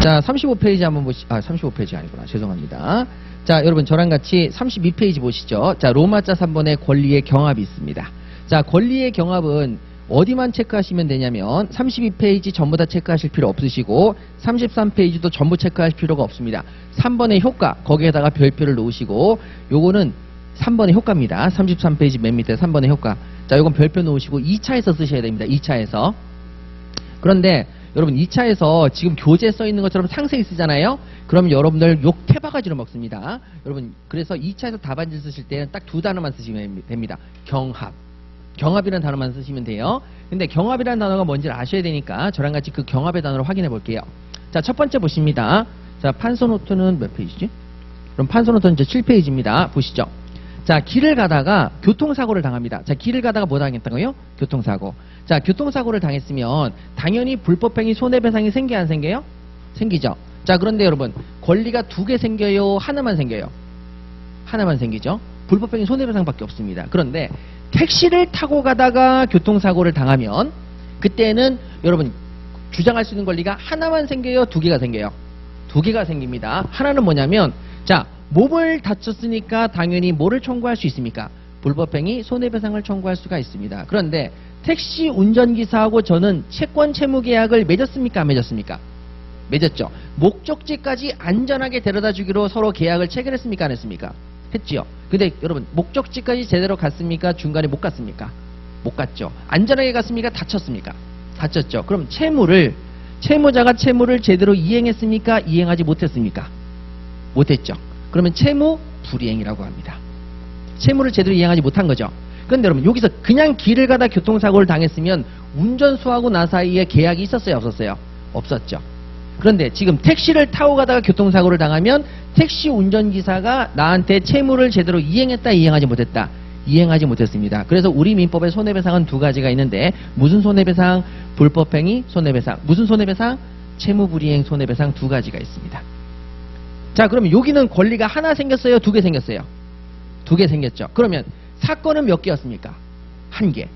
자, 35페이지 한번 35페이지 아니구나. 죄송합니다. 자, 여러분 저랑 같이 32페이지 보시죠. 자, 로마자 3번에 권리의 경합이 있습니다. 자, 권리의 경합은 어디만 체크하시면 되냐면 32페이지 전부 다 체크하실 필요 없으시고 33페이지도 전부 체크하실 필요가 없습니다. 3번의 효과 거기에다가 별표를 놓으시고 요거는 3번의 효과입니다. 33페이지 맨 밑에 3번의 효과. 자, 요건 별표 놓으시고 2차에서 쓰셔야 됩니다. 2차에서. 그런데 여러분 2차에서 지금 교재에 써 있는 것처럼 상세히 쓰잖아요. 그럼 여러분들 욕 태바가지로 먹습니다. 여러분 그래서 2차에서 답안지를 쓰실 때는 딱 두 단어만 쓰시면 됩니다. 경합. 경합이라는 단어만 쓰시면 돼요. 근데 경합이라는 단어가 뭔지를 아셔야 되니까 저랑 같이 그 경합의 단어를 확인해 볼게요. 자, 첫 번째 보십니다. 자, 판서노트는 몇 페이지지? 그럼 판서노트는 이제 7페이지입니다. 보시죠. 자, 길을 가다가 교통사고를 당합니다. 자, 길을 가다가 뭐 당했다고요? 교통사고. 자, 교통사고를 당했으면 당연히 불법행위 손해배상이 생겨요, 안 생겨요? 생기죠. 자, 그런데 여러분 권리가 두 개 생겨요? 하나만 생겨요? 하나만 생기죠. 불법행위 손해배상밖에 없습니다. 그런데 택시를 타고 가다가 교통사고를 당하면 그때는 여러분 주장할 수 있는 권리가 하나만 생겨요? 두 개가 생겨요? 두 개가 생깁니다. 하나는 뭐냐면 자, 몸을 다쳤으니까 당연히 뭐를 청구할 수 있습니까? 불법행위 손해배상을 청구할 수가 있습니다. 그런데 택시 운전기사하고 저는 채권 채무 계약을 맺었습니까? 안 맺었습니까? 맺었죠. 목적지까지 안전하게 데려다 주기로 서로 계약을 체결했습니까? 안 했습니까? 했지요. 근데 여러분 목적지까지 제대로 갔습니까? 중간에 못 갔습니까? 못 갔죠. 안전하게 갔습니까? 다쳤습니까? 다쳤죠. 그럼 채무자가 채무를 제대로 이행했습니까? 이행하지 못했습니까? 못했죠. 그러면 채무 불이행이라고 합니다. 채무를 제대로 이행하지 못한 거죠. 그런데 여러분 여기서 그냥 길을 가다 교통사고를 당했으면 운전수하고 나 사이에 계약이 있었어요? 없었어요? 없었죠. 그런데 지금 택시를 타고 가다가 교통사고를 당하면 택시 운전기사가 나한테 채무를 제대로 이행했다, 이행하지 못했다? 이행하지 못했습니다. 그래서 우리 민법에 손해배상은 두 가지가 있는데 무슨 손해배상? 불법행위 손해배상. 무슨 손해배상? 채무불이행 손해배상 두 가지가 있습니다. 자, 그러면 여기는 권리가 하나 생겼어요? 두 개 생겼어요? 두 개 생겼죠. 그러면 사건은 몇 개였습니까? 한 개.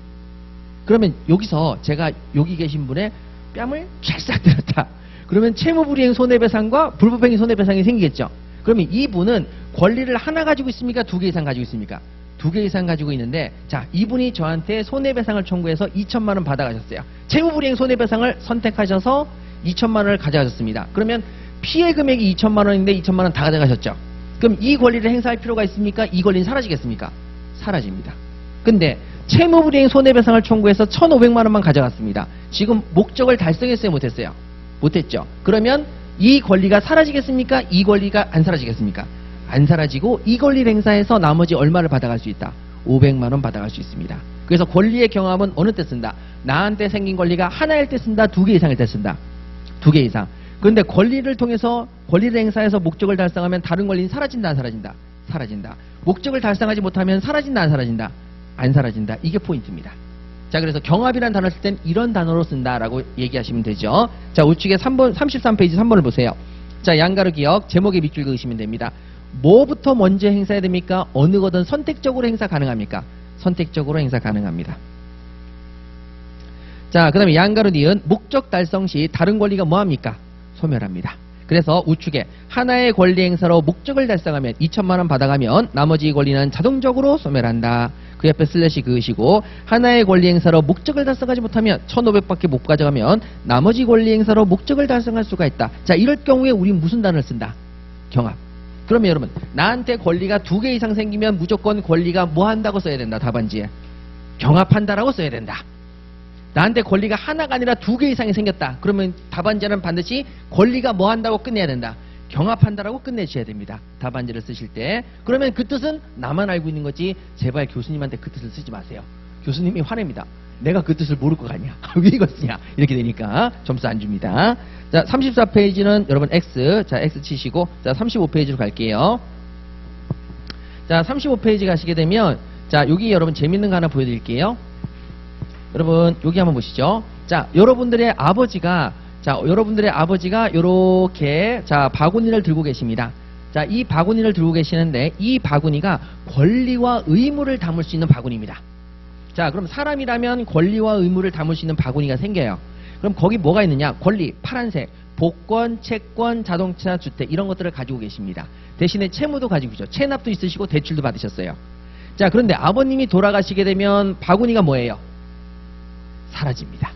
그러면 여기서 제가 여기 계신 분의 뺨을 찰싹 때렸다. 그러면 채무불이행 손해배상과 불법행위 손해배상이 생기겠죠. 그러면 이분은 권리를 하나 가지고 있습니까? 두 개 이상 가지고 있습니까? 두 개 이상 가지고 있는데 자, 이분이 저한테 손해배상을 청구해서 2천만 원 받아가셨어요. 채무불이행 손해배상을 선택하셔서 2천만 원을 가져가셨습니다. 그러면 피해 금액이 2천만 원인데 2천만 원 다 가져가셨죠. 그럼 이 권리를 행사할 필요가 있습니까? 이 권리는 사라지겠습니까? 사라집니다. 근데 채무불이행 손해배상을 청구해서 1,500만 원만 가져갔습니다. 지금 목적을 달성했어요? 못했어요? 못했죠. 그러면 이 권리가 사라지겠습니까? 이 권리가 안 사라지겠습니까? 안 사라지고 이 권리를 행사해서 나머지 얼마를 받아갈 수 있다? 500만 원 받아갈 수 있습니다. 그래서 권리의 경합은 어느 때 쓴다? 나한테 생긴 권리가 하나일 때 쓴다? 두 개 이상일 때 쓴다? 두 개 이상. 그런데 권리를 통해서 권리를 행사해서 목적을 달성하면 다른 권리는 사라진다, 안 사라진다? 사라진다. 목적을 달성하지 못하면 사라진다, 안 사라진다? 안 사라진다. 이게 포인트입니다. 자, 그래서 경합이라는 단어를 쓸 땐 이런 단어로 쓴다라고 얘기하시면 되죠. 자, 우측에 3번, 33페이지 3번을 보세요. 자, 양가로 기억, 제목에 밑줄 그으시면 됩니다. 뭐부터 먼저 행사해야 됩니까? 어느 거든 선택적으로 행사 가능합니까? 선택적으로 행사 가능합니다. 자, 그 다음에 양가로 니은, 목적 달성 시 다른 권리가 뭐합니까? 소멸합니다. 그래서 우측에 하나의 권리 행사로 목적을 달성하면 2천만 원 받아가면 나머지 권리는 자동적으로 소멸한다. 그 옆에 슬래시 그으시고 하나의 권리 행사로 목적을 달성하지 못하면 1,500밖에 못 가져가면 나머지 권리 행사로 목적을 달성할 수가 있다. 자, 이럴 경우에 우린 무슨 단어를 쓴다? 경합. 그러면 여러분 나한테 권리가 두 개 이상 생기면 무조건 권리가 뭐 한다고 써야 된다? 답안지에 경합한다라고 써야 된다. 나한테 권리가 하나가 아니라 두 개 이상이 생겼다. 그러면 답안지는 반드시 권리가 뭐 한다고 끝내야 된다? 경합한다라고 끝내셔야 됩니다. 답안지를 쓰실 때. 그러면 그 뜻은 나만 알고 있는 거지 제발 교수님한테 그 뜻을 쓰지 마세요. 교수님이 화냅니다. 내가 그 뜻을 모를 것 같냐? 왜 이거 쓰냐? 이렇게 되니까 점수 안 줍니다. 자, 34페이지는 여러분 X. 자, X 치시고 자, 35페이지로 갈게요. 자, 35페이지 가시게 되면 자, 여기 여러분 재밌는 거 하나 보여드릴게요. 여러분 여기 한번 보시죠. 자, 여러분들의 아버지가 요렇게 자, 바구니를 들고 계십니다. 자, 이 바구니를 들고 계시는데 이 바구니가 권리와 의무를 담을 수 있는 바구니입니다. 자, 그럼 사람이라면 권리와 의무를 담을 수 있는 바구니가 생겨요. 그럼 거기 뭐가 있느냐? 권리 파란색, 복권, 채권, 자동차, 주택 이런 것들을 가지고 계십니다. 대신에 채무도 가지고 계시죠. 체납도 있으시고 대출도 받으셨어요. 자, 그런데 아버님이 돌아가시게 되면 바구니가 뭐예요? 사라집니다.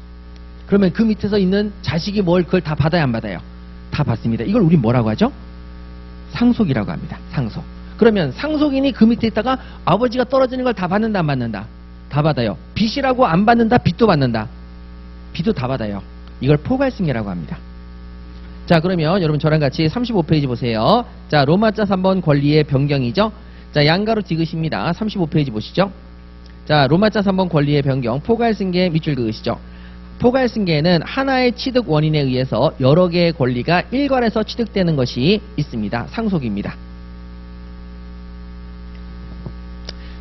그러면 그 밑에서 있는 자식이 뭘 그걸 다 받아야 안 받아요? 다 받습니다. 이걸 우리 뭐라고 하죠? 상속이라고 합니다. 상속. 그러면 상속인이 그 밑에 있다가 아버지가 떨어지는 걸 다 받는다 안 받는다? 다 받아요. 빚이라고 안 받는다? 빚도 받는다? 빚도 다 받아요. 이걸 포괄승계라고 합니다. 자, 그러면 여러분 저랑 같이 35페이지 보세요. 자, 로마자 3번 권리의 변경이죠. 자, 양가로 찍으십니다. 35페이지 보시죠. 자, 로마자 3번 권리의 변경, 포괄승계 밑줄 그으시죠. 포괄승계는 하나의 취득 원인에 의해서 여러 개의 권리가 일괄해서 취득되는 것이 있습니다. 상속입니다.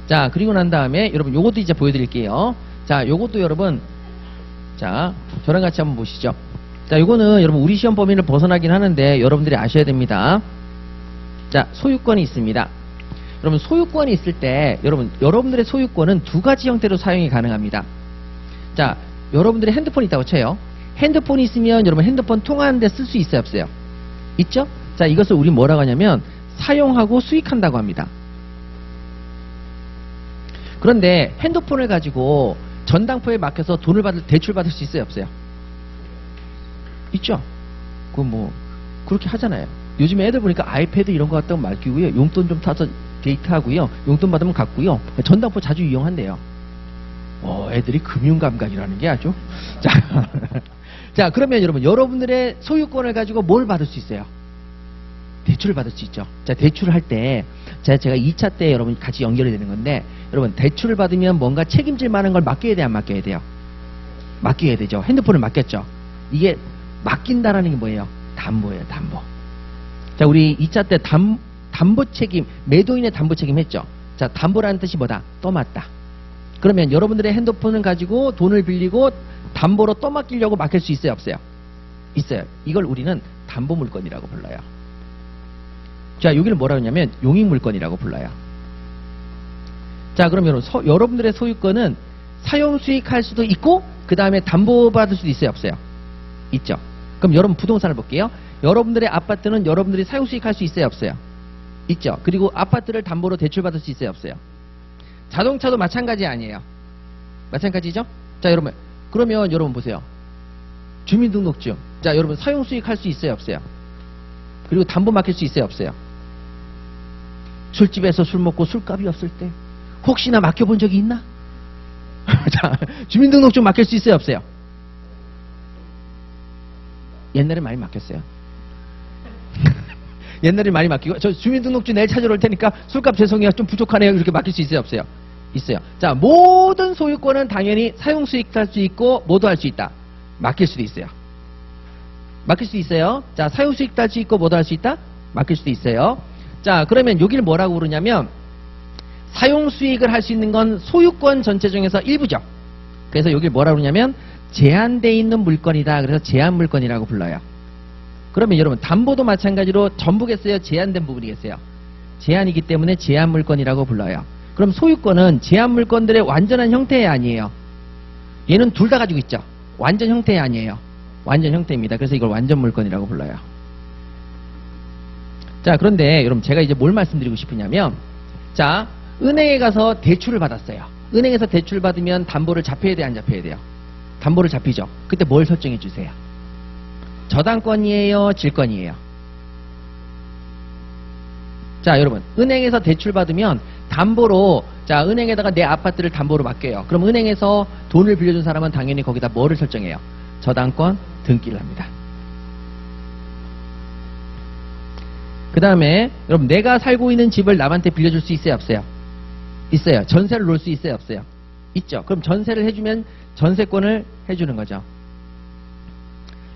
자, 그리고 난 다음에 여러분 요것도 이제 보여드릴게요. 자, 요것도 여러분, 자, 저랑 같이 한번 보시죠. 자, 요거는 여러분 우리 시험 범위를 벗어나긴 하는데 여러분들이 아셔야 됩니다. 자, 소유권이 있습니다. 여러분 소유권이 있을 때 여러분들의 소유권은 두 가지 형태로 사용이 가능합니다. 자, 여러분들이 핸드폰이 있다고 쳐요. 핸드폰이 있으면 여러분 핸드폰 통화하는데 쓸 수 있어요 없어요? 있죠? 자, 이것을 우리 뭐라고 하냐면 사용하고 수익한다고 합니다. 그런데 핸드폰을 가지고 전당포에 맡겨서 대출 받을 수 있어요 없어요? 있죠? 그거 뭐 그렇게 하잖아요. 요즘에 애들 보니까 아이패드 이런 거 갖다가 맡기고요. 용돈 좀 타서 데이트하고요. 용돈 받으면 갚고요. 전당포 자주 이용한대요. 애들이 금융감각이라는 게 아주. 자, 그러면 여러분들의 소유권을 가지고 뭘 받을 수 있어요? 대출을 받을 수 있죠. 자, 대출을 할 때, 제가 2차 때 여러분 같이 연결이 되는 건데, 여러분, 대출을 받으면 뭔가 책임질 만한 걸 맡겨야 돼요, 안 맡겨야 돼요? 맡겨야 되죠. 핸드폰을 맡겼죠. 이게 맡긴다라는 게 뭐예요? 담보예요, 담보. 자, 우리 2차 때 담보 책임, 매도인의 담보 책임 했죠. 자, 담보라는 뜻이 뭐다? 떠맡다. 그러면 여러분들의 핸드폰을 가지고 돈을 빌리고 담보로 떠맡기려고 맡길 수 있어요, 없어요? 있어요. 이걸 우리는 담보물건이라고 불러요. 자, 여기를 뭐라고 하냐면 용익물건이라고 불러요. 자, 그럼 여러분들의 소유권은 사용수익할 수도 있고 그 다음에 담보받을 수도 있어요, 없어요? 있죠. 그럼 여러분 부동산을 볼게요. 여러분들의 아파트는 여러분들이 사용수익할 수 있어요, 없어요? 있죠. 그리고 아파트를 담보로 대출받을 수 있어요, 없어요? 자동차도 마찬가지 아니에요? 마찬가지죠? 자, 여러분, 그러면 여러분 보세요. 주민등록증. 자, 여러분 사용수익할 수 있어요, 없어요? 그리고 담보 맡길 수 있어요, 없어요? 술집에서 술 먹고 술값이 없을 때 혹시나 맡겨본 적이 있나? 자, 주민등록증 맡길 수 있어요, 없어요? 옛날에 많이 맡겼어요. 옛날에 많이 맡기고, 저 주민등록증 내일 찾으러 올 테니까 술값 죄송해요, 좀 부족하네요, 이렇게 맡길 수 있어요, 없어요? 있어요. 자, 모든 소유권은 당연히 사용수익할 수 있고 모두 할 수 있다. 맡길 수도 있어요. 맡길 수 있어요. 자, 사용수익도 할 수 있고 모두 할 수 있다? 맡길 수도 있어요. 자, 그러면 여기를 뭐라고 부르냐면 사용수익을 할 수 있는 건 소유권 전체 중에서 일부죠. 그래서 여기를 뭐라고 부르냐면 제한되어 있는 물건이다. 그래서 제한물건이라고 불러요. 그러면 여러분 담보도 마찬가지로 전부겠어요? 제한된 부분이겠어요? 제한이기 때문에 제한물건이라고 불러요. 그럼 소유권은 제한물건들의 완전한 형태 아니에요? 얘는 둘 다 가지고 있죠? 완전 형태 아니에요? 완전 형태입니다. 그래서 이걸 완전물건이라고 불러요. 자, 그런데 여러분 제가 이제 뭘 말씀드리고 싶으냐면, 자, 은행에 가서 대출을 받았어요. 은행에서 대출 받으면 담보를 잡혀야 돼요, 안 잡혀야 돼요? 담보를 잡히죠. 그때 뭘 설정해 주세요? 저당권이에요, 질권이에요? 자, 여러분 은행에서 대출 받으면 담보로, 자, 은행에다가 내 아파트를 담보로 맡겨요. 그럼 은행에서 돈을 빌려준 사람은 당연히 거기다 뭐를 설정해요? 저당권 등기를 합니다. 그 다음에 여러분 내가 살고 있는 집을 남한테 빌려줄 수 있어요, 없어요? 있어요. 전세를 놓을 수 있어요, 없어요? 있죠. 그럼 전세를 해주면 전세권을 해주는 거죠.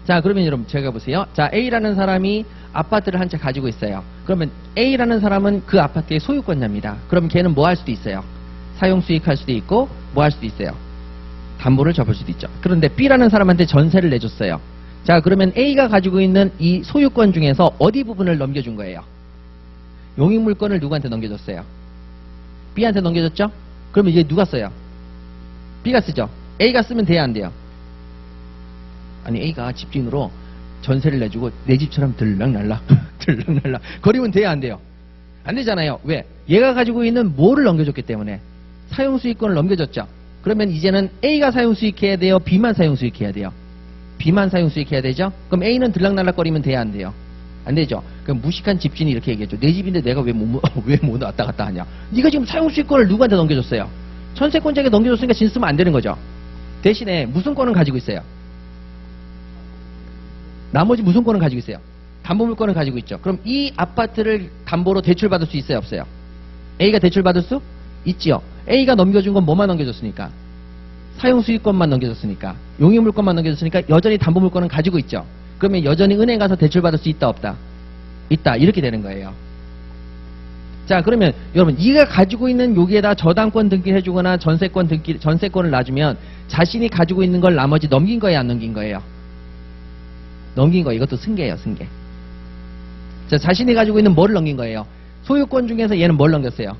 자, 그러면 여러분 제가 보세요. 자, A라는 사람이 아파트를 한 채 가지고 있어요. 그러면 A라는 사람은 그 아파트의 소유권자입니다. 그럼 걔는 뭐 할 수도 있어요? 사용수익할 수도 있고 뭐 할 수도 있어요? 담보를 접을 수도 있죠. 그런데 B라는 사람한테 전세를 내줬어요. 자, 그러면 A가 가지고 있는 이 소유권 중에서 어디 부분을 넘겨준 거예요? 용익물권을 누구한테 넘겨줬어요? B한테 넘겨줬죠? 그러면 이제 누가 써요? B가 쓰죠? A가 쓰면 돼야 안 돼요? 아니, A가 집주인으로 전세를 내주고 내 집처럼 들락날락 들락날락 거리면 돼야 안 돼요? 안 되잖아요. 왜? 얘가 가지고 있는 뭐를 넘겨줬기 때문에 사용수익권을 넘겨줬죠. 그러면 이제는 A가 사용수익해야 돼요? B만 사용수익해야 돼요? B만 사용수익해야 되죠? 그럼 A는 들락날락거리면 돼야 안 돼요? 안 되죠. 그럼 무식한 집주인이 이렇게 얘기했죠. 내 집인데 내가 왜 못 왔다 갔다 하냐. 네가 지금 사용수익권을 누구한테 넘겨줬어요? 전세권자에게 넘겨줬으니까 진 쓰면 안 되는 거죠. 대신에 무슨 권은 가지고 있어요? 나머지 무슨 권은 가지고 있어요? 담보물권을 가지고 있죠. 그럼 이 아파트를 담보로 대출받을 수 있어요? 없어요? A가 대출받을 수? 있지요. A가 넘겨준 건 뭐만 넘겨줬으니까? 사용수익권만 넘겨줬으니까. 용의물권만 넘겨줬으니까 여전히 담보물권은 가지고 있죠. 그러면 여전히 은행 가서 대출받을 수 있다 없다? 있다. 이렇게 되는 거예요. 자, 그러면 여러분 이가 가지고 있는 여기에다 저당권 등기를 해주거나 전세권을 놔주면 자신이 가지고 있는 걸 나머지 넘긴 거예요, 안 넘긴 거예요? 넘긴 거. 이것도 승계예요, 승계. 자, 자신이 가지고 있는 뭐를 넘긴 거예요? 소유권 중에서 얘는 뭘 넘겼어요?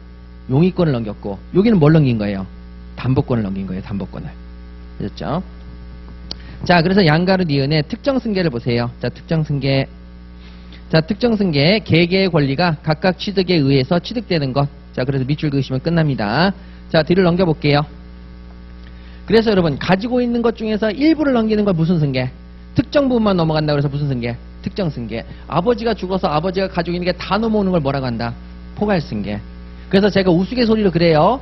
용의권을 넘겼고, 여기는 뭘 넘긴 거예요? 담보권을 넘긴 거예요, 담보권을. 그렇죠? 자, 그래서 양가로 니은의 특정 승계를 보세요. 자, 특정 승계. 자, 특정 승계, 개개의 권리가 각각 취득에 의해서 취득되는 것. 자, 그래서 밑줄 그으시면 끝납니다. 자, 뒤를 넘겨볼게요. 그래서 여러분, 가지고 있는 것 중에서 일부를 넘기는 건 무슨 승계? 특정 부분만 넘어간다고 해서 무슨 승계? 특정 승계. 아버지가 죽어서 아버지가 가지고 있는 게 다 넘어오는 걸 뭐라고 한다? 포괄 승계. 그래서 제가 우스갯소리로 그래요.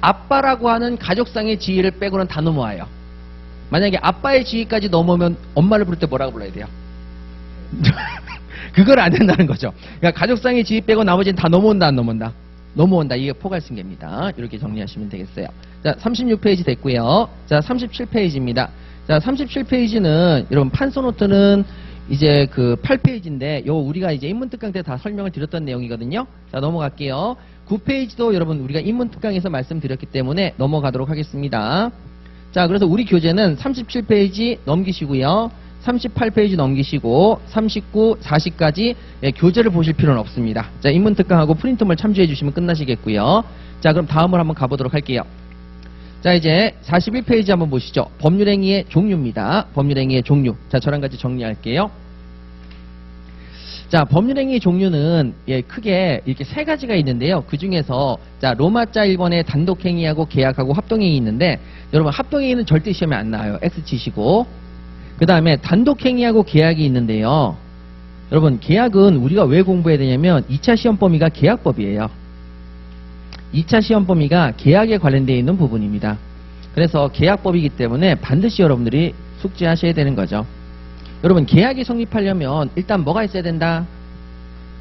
아빠라고 하는 가족상의 지위를 빼고는 다 넘어와요. 만약에 아빠의 지위까지 넘어오면 엄마를 부를 때 뭐라고 불러야 돼요? 그걸 안 된다는 거죠. 그러니까 가족상의 지위 빼고 나머지는 다 넘어온다, 안 넘어온다? 넘어온다. 이게 포괄승계입니다. 이렇게 정리하시면 되겠어요. 자, 36페이지 됐고요. 자, 37페이지입니다. 자, 37페이지는 여러분 판소노트는 이제 그 8페이지인데 요 우리가 이제 인문특강 때 다 설명을 드렸던 내용이거든요. 자, 넘어갈게요. 9페이지도 여러분 우리가 인문특강에서 말씀드렸기 때문에 넘어가도록 하겠습니다. 자, 그래서 우리 교재는 37페이지 넘기시고요. 38페이지 넘기시고 39, 40까지 교재를 보실 필요는 없습니다. 자, 인문특강하고 프린트물 참조해 주시면 끝나시겠고요. 자, 그럼 다음으로 한번 가보도록 할게요. 자, 이제 41페이지 한번 보시죠. 법률행위의 종류입니다. 법률행위의 종류. 자, 저랑 같이 정리할게요. 자, 법률행위의 종류는 크게 이렇게 세 가지가 있는데요. 그 중에서 자, 로마자 1번에 단독행위하고 계약하고 합동행위 있는데 여러분 합동행위는 절대 시험에 안 나와요. X 치시고. 그 다음에 단독행위하고 계약이 있는데요. 여러분 계약은 우리가 왜 공부해야 되냐면 2차 시험 범위가 계약법이에요. 2차 시험 범위가 계약에 관련되어 있는 부분입니다. 그래서 계약법이기 때문에 반드시 여러분들이 숙지하셔야 되는 거죠. 여러분 계약이 성립하려면 일단 뭐가 있어야 된다?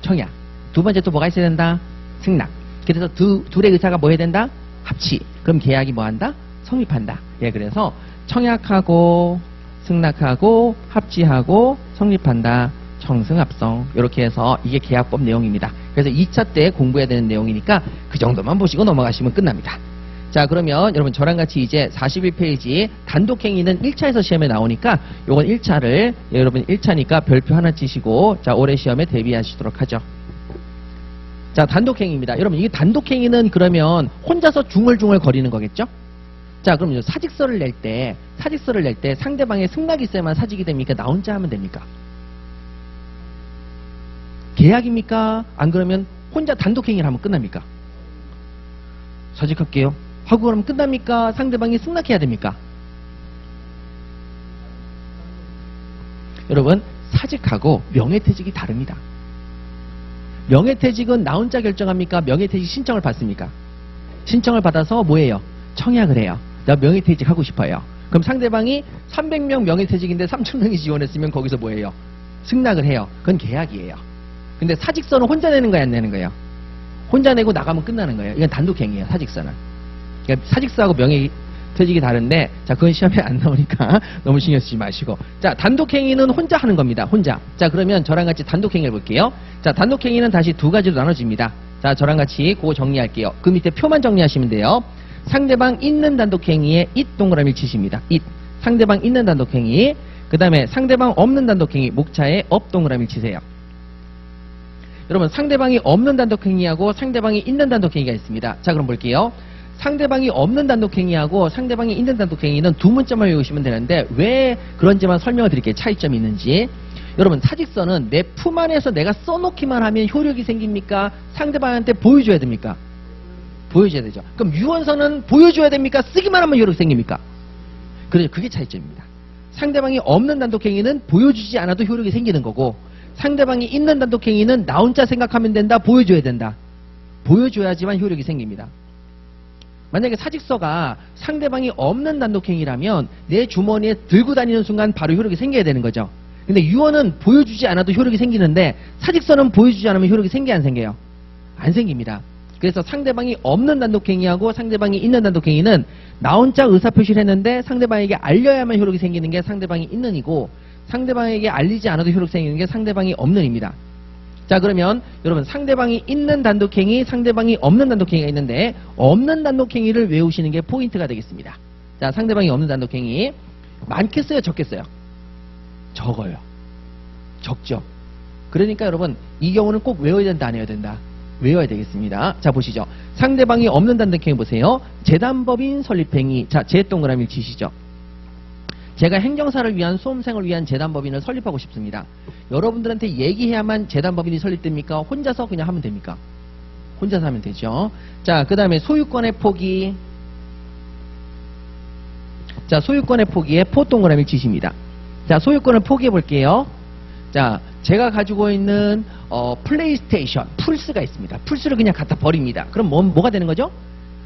청약. 두 번째 또 뭐가 있어야 된다? 승낙. 그래서 둘의 의사가 뭐 해야 된다? 합치. 그럼 계약이 뭐 한다? 성립한다. 예, 그래서 청약하고 승낙하고 합치하고 성립한다. 청승합성. 이렇게 해서 이게 계약법 내용입니다. 그래서 2차 때 공부해야 되는 내용이니까 그 정도만 보시고 넘어가시면 끝납니다. 자, 그러면 여러분 저랑 같이 이제 41페이지 단독행위는 1차에서 시험에 나오니까 요건 1차를 여러분 1차니까 별표 하나 치시고 자, 올해 시험에 대비하시도록 하죠. 자, 단독행위입니다. 여러분 이게 단독행위는 그러면 혼자서 중얼중얼 거리는 거겠죠? 자, 그럼 사직서를 낼 때 상대방의 승낙이 있어야만 사직이 됩니까? 나 혼자 하면 됩니까? 계약입니까? 안 그러면 혼자 단독행위를 하면 끝납니까? 사직할게요. 하고 그러면 끝납니까? 상대방이 승낙해야 됩니까? 여러분 사직하고 명예퇴직이 다릅니다. 명예퇴직은 나 혼자 결정합니까? 명예퇴직 신청을 받습니까? 신청을 받아서 뭐예요? 청약을 해요. 나 명예퇴직 하고 싶어요. 그럼 상대방이 300명 명예퇴직인데 3,000명이 지원했으면 거기서 뭐예요? 승낙을 해요. 그건 계약이에요. 근데 사직서는 혼자 내는 거야, 안 내는 거예요? 혼자 내고 나가면 끝나는 거예요. 이건 단독행위예요, 사직서는. 그러니까 사직서하고 명예퇴직이 다른데, 자, 그건 시험에 안 나오니까 너무 신경 쓰지 마시고. 자, 단독행위는 혼자 하는 겁니다, 혼자. 자, 그러면 저랑 같이 단독행위를 볼게요. 자, 단독행위는 다시 두 가지로 나눠집니다. 자, 저랑 같이 그거 정리할게요. 그 밑에 표만 정리하시면 돼요. 상대방 있는 단독행위에 잇 동그라미 치십니다. 잇. 상대방 있는 단독행위. 그 다음에 상대방 없는 단독행위, 목차에 업 동그라미 치세요. 여러분 상대방이 없는 단독행위하고 상대방이 있는 단독행위가 있습니다. 자, 그럼 볼게요. 상대방이 없는 단독행위하고 상대방이 있는 단독행위는 두 문자만 외우시면 되는데 왜 그런지만 설명을 드릴게요. 차이점이 있는지. 여러분 사직서는 내 품 안에서 내가 써놓기만 하면 효력이 생깁니까? 상대방한테 보여줘야 됩니까? 보여줘야 되죠. 그럼 유언서는 보여줘야 됩니까? 쓰기만 하면 효력이 생깁니까? 그렇죠. 그게 차이점입니다. 상대방이 없는 단독행위는 보여주지 않아도 효력이 생기는 거고, 상대방이 있는 단독행위는 나 혼자 생각하면 된다, 보여줘야 된다. 보여줘야지만 효력이 생깁니다. 만약에 사직서가 상대방이 없는 단독행위라면 내 주머니에 들고 다니는 순간 바로 효력이 생겨야 되는 거죠. 근데 유언은 보여주지 않아도 효력이 생기는데 사직서는 보여주지 않으면 효력이 생겨 안 생겨요? 안 생깁니다. 그래서 상대방이 없는 단독행위하고 상대방이 있는 단독행위는 나 혼자 의사표시를 했는데 상대방에게 알려야만 효력이 생기는 게 상대방이 있는 이고, 상대방에게 알리지 않아도 효력이 생기는 게 상대방이 없는 입니다. 자, 그러면 여러분 상대방이 있는 단독행위, 상대방이 없는 단독행위가 있는데 없는 단독행위를 외우시는 게 포인트가 되겠습니다. 자, 상대방이 없는 단독행위 많겠어요, 적겠어요? 적어요. 적죠. 그러니까 여러분 이 경우는 꼭 외워야 된다, 안 외워야 된다? 외워야 되겠습니다. 자, 보시죠. 상대방이 없는 단독행위 보세요. 재단법인 설립행위. 자, 제 동그라미를 치시죠. 제가 행정사를 위한 수험생을 위한 재단법인을 설립하고 싶습니다. 여러분들한테 얘기해야만 재단법인이 설립됩니까? 혼자서 그냥 하면 됩니까? 혼자서 하면 되죠. 자, 그 다음에 소유권의 포기. 자, 소유권의 포기에 포 동그라미를 치십니다. 자, 소유권을 포기해 볼게요. 자, 제가 가지고 있는 플레이스테이션, 플스가 있습니다. 플스를 그냥 갖다 버립니다. 그럼 뭐가 되는 거죠?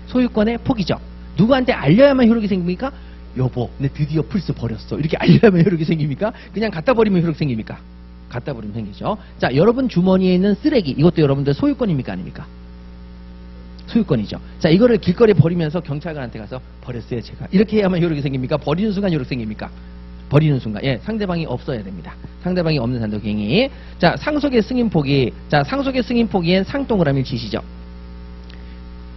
소유권의 포기죠. 누구한테 알려야만 효력이 생깁니까? 여보, 내 드디어 플스 버렸어. 이렇게 알려야만 효력이 생깁니까? 그냥 갖다 버리면 효력 생깁니까? 갖다 버리면 생기죠. 자, 여러분 주머니에 있는 쓰레기, 이것도 여러분들 소유권입니까? 아닙니까? 소유권이죠. 자, 이거를 길거리에 버리면서 경찰관한테 가서 버렸어요, 제가. 이렇게 해야만 효력이 생깁니까? 버리는 순간 효력 생깁니까? 버리는 순간. 예, 상대방이 없어야 됩니다. 상대방이 없는 단독행위. 자, 상속의 승인 포기. 자, 상속의 승인 포기엔 상동그라미를 치시죠.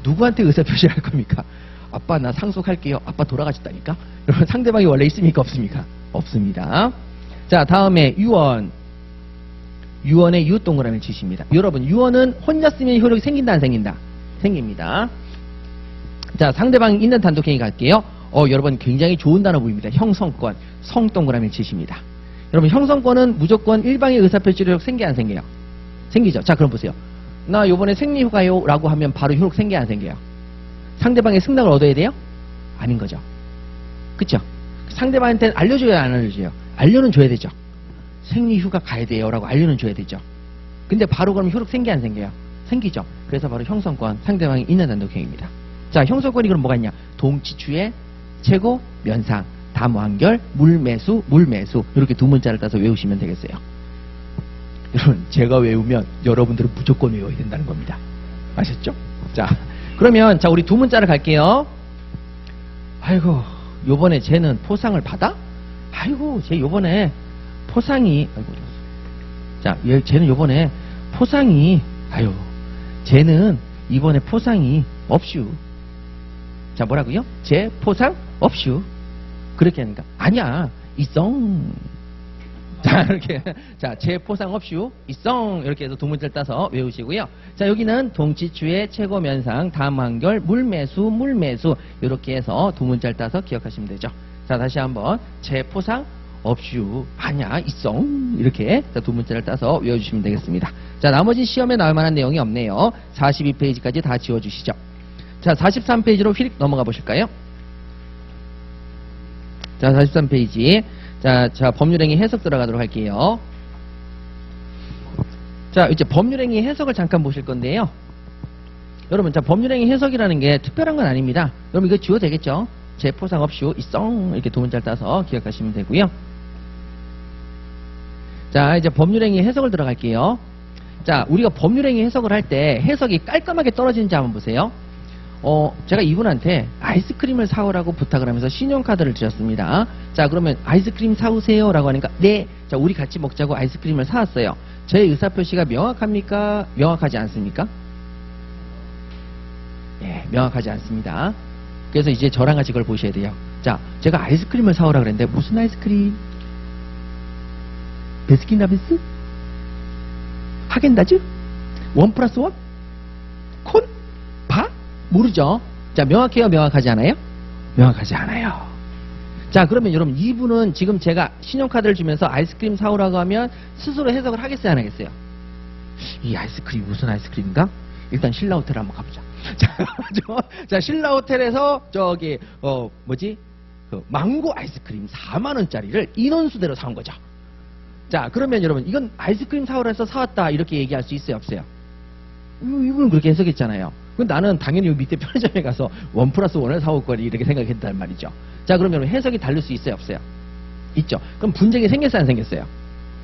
누구한테 의사표시를 할 겁니까? 아빠 나 상속할게요. 아빠 돌아가셨다니까? 여러분 상대방이 원래 있습니까? 없습니까? 없습니다. 자, 다음에 유언. 유언의 유 동그라미를 치십니다. 여러분 유언은 혼자 쓰면 효력이 생긴다, 안 생긴다? 생깁니다. 자, 상대방이 있는 단독행위 갈게요. 여러분 굉장히 좋은 단어 보입니다. 형성권. 성 동그라미를 치십니다. 여러분 형성권은 무조건 일방의 의사표시력 생겨 안 생겨요? 생기죠. 자, 그럼 보세요. 나 요번에 생리휴가요 라고 하면 바로 효력 생겨 안 생겨요? 상대방의 승낙을 얻어야 돼요? 아닌 거죠. 그쵸? 상대방한테는 알려줘야 안 알려줘요? 알려는 줘야 되죠. 생리휴가 가야 돼요 라고 알려는 줘야 되죠. 근데 바로 그럼 효력 생겨 안 생겨요? 생기죠. 그래서 바로 형성권, 상대방이 있는 단독행위입니다. 자, 형성권이 그럼 뭐가 있냐? 동치추의 최고, 면상, 담완결, 물매수, 물매수. 이렇게 두 문자를 따서 외우시면 되겠어요. 여러분 제가 외우면 여러분들은 무조건 외워야 된다는 겁니다. 아셨죠? 자, 그러면 자 우리 두 문자를 갈게요. 아이고 요번에 쟤는 포상을 받아? 아이고 쟤 요번에 포상이 아이고 자 쟤는 요번에 포상이 아유 쟤는 이번에 포상이 없슈. 자 뭐라고요? 쟤 포상 없슈. 그렇게 하니까 아니야 이성. 자 이렇게 자 제 포상 없슈 이성 이렇게 해서 두 문자를 따서 외우시고요. 자 여기는 동치추의 최고 면상 담완결 물매수 물매수 이렇게 해서 두 문자를 따서 기억하시면 되죠. 자 다시 한번 제 포상 없슈 아니야 이성 이렇게 두 문자를 따서 외워주시면 되겠습니다. 자 나머지 시험에 나올 만한 내용이 없네요. 42페이지까지 다 지워주시죠. 자 43페이지로 휙 넘어가 보실까요? 자 43페이지 자, 법률행위 해석 들어가도록 할게요. 자, 이제 법률행위 해석을 잠깐 보실 건데요. 여러분, 자, 법률행위 해석이라는 게 특별한 건 아닙니다. 여러분, 이거 지워도 되겠죠? 제 포상 없슈, 이성, 이렇게 두 문자를 따서 기억하시면 되고요. 자, 이제 법률행위 해석을 들어갈게요. 자, 우리가 법률행위 해석을 할 때 해석이 깔끔하게 떨어지는지 한번 보세요. 제가 이분한테 아이스크림을 사오라고 부탁을 하면서 신용카드를 드렸습니다. 자, 그러면 아이스크림 사오세요 라고 하니까 네, 자, 우리 같이 먹자고 아이스크림을 사왔어요. 제 의사표시가 명확합니까? 명확하지 않습니까? 예, 명확하지 않습니다. 그래서 이제 저랑 같이 그걸 보셔야 돼요. 자, 제가 아이스크림을 사오라 그랬는데 무슨 아이스크림? 베스킨라빈스? 하겐다즈? 1+1? 콘? 바? 모르죠. 자, 명확해요? 명확하지 않아요? 명확하지 않아요. 자, 그러면 여러분 이분은 지금 제가 신용카드를 주면서 아이스크림 사오라고 하면 스스로 해석을 하겠어요, 안 하겠어요? 이 아이스크림 무슨 아이스크림인가? 일단 신라호텔 한번 가보자. 자, 신라호텔에서 저기 그 망고 아이스크림 4만 원짜리를 인원수대로 사온 거죠. 자, 그러면 여러분 이건 아이스크림 사오라 해서 사왔다 이렇게 얘기할 수 있어요, 없어요? 이분은 그렇게 해석했잖아요. 그럼 나는 당연히 밑에 편의점에 가서 1+1을 사올 거리 이렇게 생각했단 말이죠. 자, 그러면 해석이 다를 수 있어요, 없어요? 있죠. 그럼 분쟁이 생겼어요, 안 생겼어요?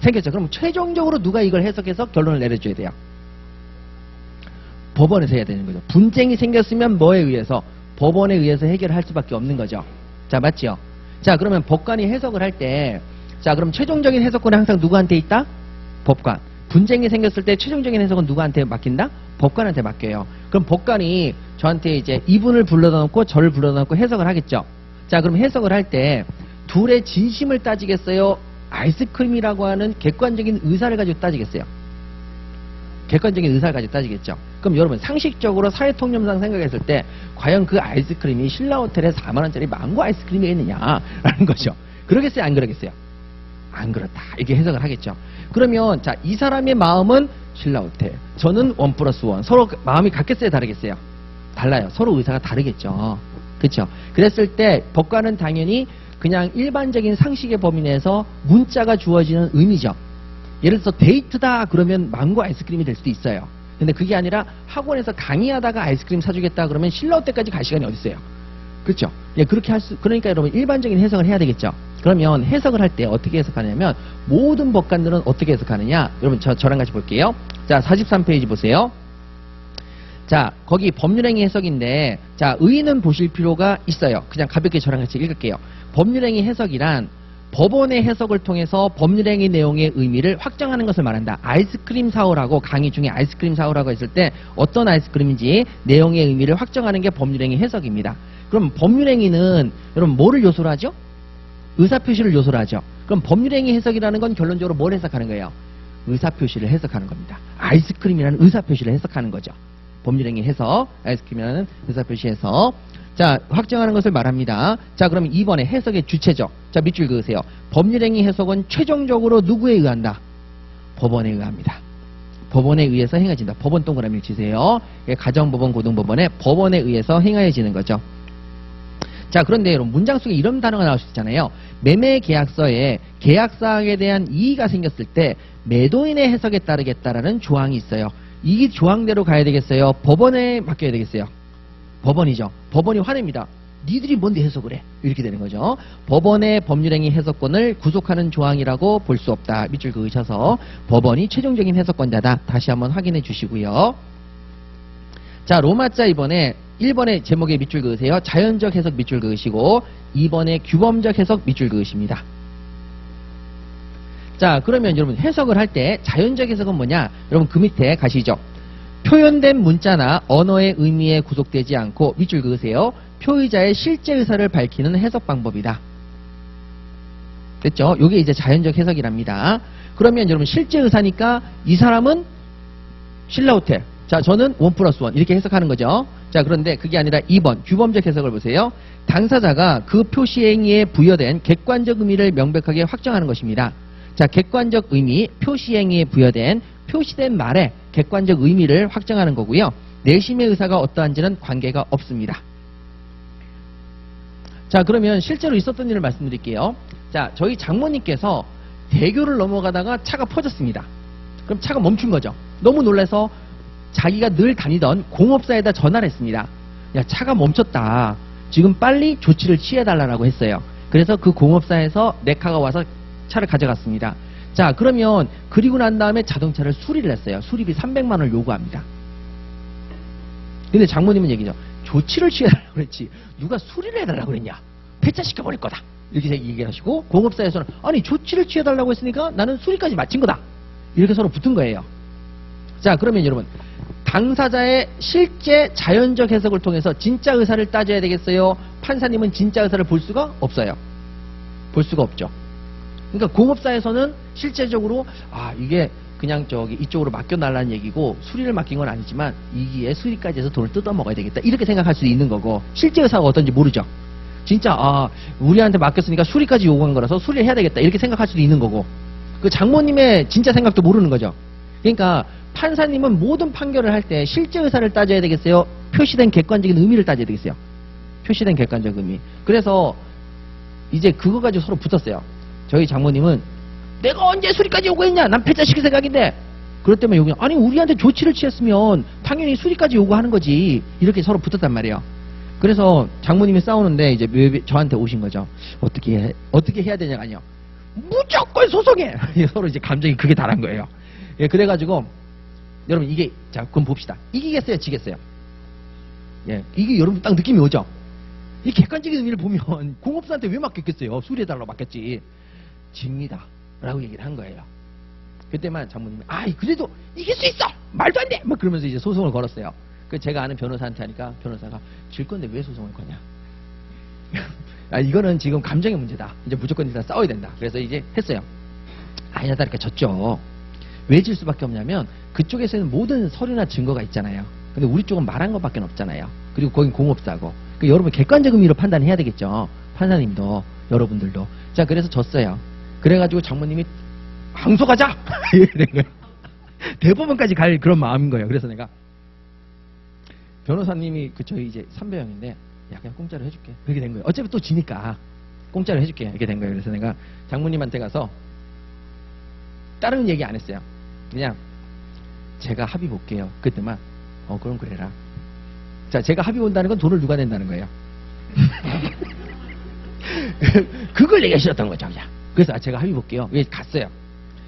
생겼죠. 그럼 최종적으로 누가 이걸 해석해서 결론을 내려줘야 돼요? 법원에서 해야 되는 거죠. 분쟁이 생겼으면 뭐에 의해서? 법원에 의해서 해결할 수밖에 없는 거죠. 자, 맞죠? 자, 그러면 법관이 해석을 할 때, 자, 그럼 최종적인 해석권은 항상 누구한테 있다? 법관. 분쟁이 생겼을 때 최종적인 해석은 누구한테 맡긴다? 법관한테 맡겨요. 그럼 법관이 저한테 이제 이분을 불러다 놓고 저를 불러다 놓고 해석을 하겠죠. 자, 그럼 해석을 할 때 둘의 진심을 따지겠어요? 아이스크림이라고 하는 객관적인 의사를 가지고 따지겠어요? 객관적인 의사를 가지고 따지겠죠. 그럼 여러분 상식적으로 사회통념상 생각했을 때 과연 그 아이스크림이 신라호텔에 4만 원짜리 망고 아이스크림이겠느냐라는 거죠. 그러겠어요, 안 그러겠어요? 안 그렇다, 이렇게 해석을 하겠죠. 그러면 자, 이 사람의 마음은 신라호텔, 저는 1+1, 서로 마음이 같겠어요, 다르겠어요? 달라요. 서로 의사가 다르겠죠. 그렇죠? 그랬을 때 법관은 당연히 그냥 일반적인 상식의 범위 내에서 문자가 주어지는 의미죠. 예를 들어서 데이트다 그러면 망고 아이스크림이 될 수도 있어요. 근데 그게 아니라 학원에서 강의하다가 아이스크림 사주겠다 그러면 신라호텔까지 갈 시간이 어디 있어요? 그렇죠? 예, 그렇게 그러니까 여러분 일반적인 해석을 해야 되겠죠. 그러면 해석을 할 때 어떻게 해석하냐면 모든 법관들은 어떻게 해석하느냐? 여러분 저랑 같이 볼게요. 자, 43페이지 보세요. 자, 거기 법률행위 해석인데, 자, 의의는 보실 필요가 있어요. 그냥 가볍게 저랑 같이 읽을게요. 법률행위 해석이란 법원의 해석을 통해서 법률행위 내용의 의미를 확정하는 것을 말한다. 아이스크림 사오라고, 강의 중에 아이스크림 사오라고 했을 때 어떤 아이스크림인지 내용의 의미를 확정하는 게 법률행위 해석입니다. 그럼 법률행위는 여러분 뭐를 요소로 하죠? 의사표시를 요소로 하죠. 그럼 법률행위 해석이라는 건 결론적으로 뭘 해석하는 거예요? 의사표시를 해석하는 겁니다. 아이스크림이라는 의사표시를 해석하는 거죠. 법률행위 해석, 아이스크림이라는 의사표시 해석. 자, 확정하는 것을 말합니다. 자, 그럼 2번에 해석의 주체적. 자, 밑줄 그으세요. 법률행위 해석은 최종적으로 누구에 의한다? 법원에 의합니다. 법원에 의해서 행해진다. 법원 동그라미를 치세요. 가정법원, 고등법원에 법원에 의해서 행하여지는 거죠. 자, 그런데 여러분 문장 속에 이런 단어가 나올 수 있잖아요. 매매계약서에 계약사항에 대한 이의가 생겼을 때 매도인의 해석에 따르겠다라는 조항이 있어요. 이 조항대로 가야 되겠어요? 법원에 맡겨야 되겠어요? 법원이죠. 법원이 화냅니다. 니들이 뭔데 해석을 해? 이렇게 되는 거죠. 법원의 법률행위 해석권을 구속하는 조항이라고 볼 수 없다. 밑줄 그으셔서 법원이 최종적인 해석권자다. 다시 한번 확인해 주시고요. 자, 로마자 1번에 제목에 밑줄 그으세요. 자연적 해석 밑줄 그으시고 2번에 규범적 해석 밑줄 그으십니다. 자, 그러면 여러분 해석을 할 때 자연적 해석은 뭐냐? 여러분 그 밑에 가시죠. 표현된 문자나 언어의 의미에 구속되지 않고 밑줄 그으세요. 표의자의 실제 의사를 밝히는 해석 방법이다. 됐죠? 요게 이제 자연적 해석이랍니다. 그러면 여러분 실제 의사니까 이 사람은 신라호텔, 자, 저는 1+1 이렇게 해석하는 거죠. 자, 그런데 그게 아니라 2번 규범적 해석을 보세요. 당사자가 그 표시행위에 부여된 객관적 의미를 명백하게 확정하는 것입니다. 자, 객관적 의미, 표시행위에 부여된 표시된 말에 객관적 의미를 확정하는 거고요. 내심의 의사가 어떠한지는 관계가 없습니다. 자, 그러면 실제로 있었던 일을 말씀드릴게요. 자, 저희 장모님께서 대교를 넘어가다가 차가 퍼졌습니다. 그럼 차가 멈춘 거죠. 너무 놀라서 자기가 늘 다니던 공업사에다 전화를 했습니다. 야, 차가 멈췄다. 지금 빨리 조치를 취해달라고 했어요. 그래서 그 공업사에서 레카가 와서 차를 가져갔습니다. 자, 그러면 그리고 난 다음에 자동차를 수리를 했어요. 수리비 300만 원을 요구합니다. 근데 장모님은 얘기죠. 조치를 취해달라고 그랬지 누가 수리를 해달라고 그랬냐? 폐차시켜버릴 거다. 이렇게 얘기를 하시고 공업사에서는 아니 조치를 취해달라고 했으니까 나는 수리까지 마친 거다. 이렇게 서로 붙은 거예요. 자, 그러면 여러분 당사자의 실제 자연적 해석을 통해서 진짜 의사를 따져야 되겠어요? 판사님은 진짜 의사를 볼 수가 없어요. 볼 수가 없죠. 그러니까 공업사에서는 실제적으로 이게 그냥 저기 이쪽으로 맡겨달라는 얘기고 수리를 맡긴 건 아니지만 이기에 수리까지 해서 돈을 뜯어 먹어야 되겠다 이렇게 생각할 수도 있는 거고 실제 의사가 어떤지 모르죠. 진짜 우리한테 맡겼으니까 수리까지 요구한 거라서 수리를 해야 되겠다 이렇게 생각할 수도 있는 거고, 그 장모님의 진짜 생각도 모르는 거죠. 그러니까 판사님은 모든 판결을 할 때 실제 의사를 따져야 되겠어요? 표시된 객관적인 의미를 따져야 되겠어요? 표시된 객관적 의미. 그래서 이제 그거 가지고 서로 붙었어요. 저희 장모님은 내가 언제 수리까지 요구했냐? 난 패자시킬 생각인데. 그럴 때만 요구, 아니 우리한테 조치를 취했으면 당연히 수리까지 요구하는 거지. 이렇게 서로 붙었단 말이에요. 그래서 장모님이 싸우는데 이제 저한테 오신 거죠. 어떻게 해야 되냐가 아니요. 무조건 소송해. 서로 이제 감정이 그게 달한 거예요. 예, 그래가지고 여러분 이게, 자 그럼 봅시다. 이기겠어요, 지겠어요? 예, 이게 여러분 딱 느낌이 오죠? 이 객관적인 의미를 보면 공업사한테 왜 맡겼겠어요? 수리해달라고 맡겼지. 집니다 라고 얘기를 한 거예요. 그때만 장모님이 그래도 이길 수 있어! 말도 안 돼! 막 그러면서 이제 소송을 걸었어요. 그 제가 아는 변호사한테 하니까 변호사가 질 건데 왜 소송을 거냐. 이거는 지금 감정의 문제다. 이제 무조건 일단 싸워야 된다. 그래서 이제 했어요. 아니다니까 졌죠. 왜 질 수밖에 없냐면 그쪽에서는 모든 서류나 증거가 있잖아요. 근데 우리 쪽은 말한 것밖에 없잖아요. 그리고 거긴 공업사고. 여러분 객관적 의미로 판단해야 되겠죠. 판사님도 여러분들도. 자, 그래서 졌어요. 그래가지고 장모님이 항소가자! 이런 거예요. 대법원까지 갈 그런 마음인 거예요. 그래서 내가 변호사님이 저희 이제 선배형인데 야 그냥 공짜로 해줄게. 그렇게 된 거예요. 어차피 또 지니까 공짜로 해줄게. 이렇게 된 거예요. 그래서 내가 장모님한테 가서 다른 얘기 안 했어요. 그냥 제가 합의 볼게요. 그때만 그럼 그래라. 자, 제가 합의 본다는 건 돈을 누가 낸다는 거예요. 그걸 얘기가 싫었던 거죠. 그냥. 그래서 제가 합의 볼게요. 왜 갔어요.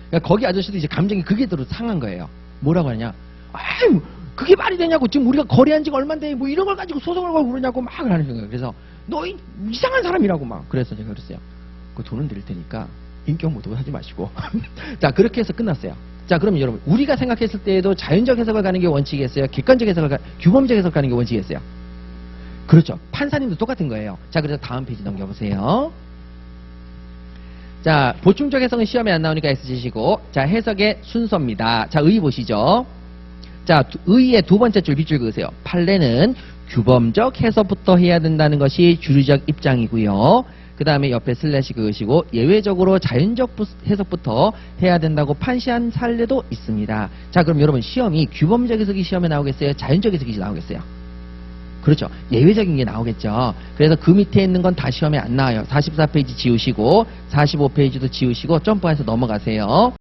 그러니까 거기 아저씨도 이제 감정이 그게 들어 상한 거예요. 뭐라고 하냐? 아유, 그게 말이 되냐고. 지금 우리가 거래한 지가 얼만데 뭐 이런 걸 가지고 소송을 걸고 그러냐고 막 하는 거예요. 그래서 너 이상한 사람이라고 막. 그래서 제가 그랬어요. 그 돈은 드릴 테니까 인격 모독을 하지 마시고. 자, 그렇게 해서 끝났어요. 자, 그러면 여러분 우리가 생각했을 때에도 자연적 해석을 가는 게 원칙이겠어요? 객관적 해석을 규범적 해석을 가는 게 원칙이겠어요? 그렇죠. 판사님도 똑같은 거예요. 자, 그래서 다음 페이지 넘겨보세요. 자, 보충적 해석은 시험에 안 나오니까 S지시고, 자, 해석의 순서입니다. 자, 의 보시죠. 자, 의의 두 번째 줄 밑줄 그으세요. 판례는 규범적 해석부터 해야 된다는 것이 주류적 입장이고요. 그 다음에 옆에 슬래시 그으시고 예외적으로 자연적 해석부터 해야 된다고 판시한 사례도 있습니다. 자, 그럼 여러분 시험이 규범적 해석이 시험에 나오겠어요? 자연적 해석이 나오겠어요? 그렇죠. 예외적인 게 나오겠죠. 그래서 그 밑에 있는 건 다 시험에 안 나와요. 44페이지 지우시고 45페이지도 지우시고 점프해서 넘어가세요.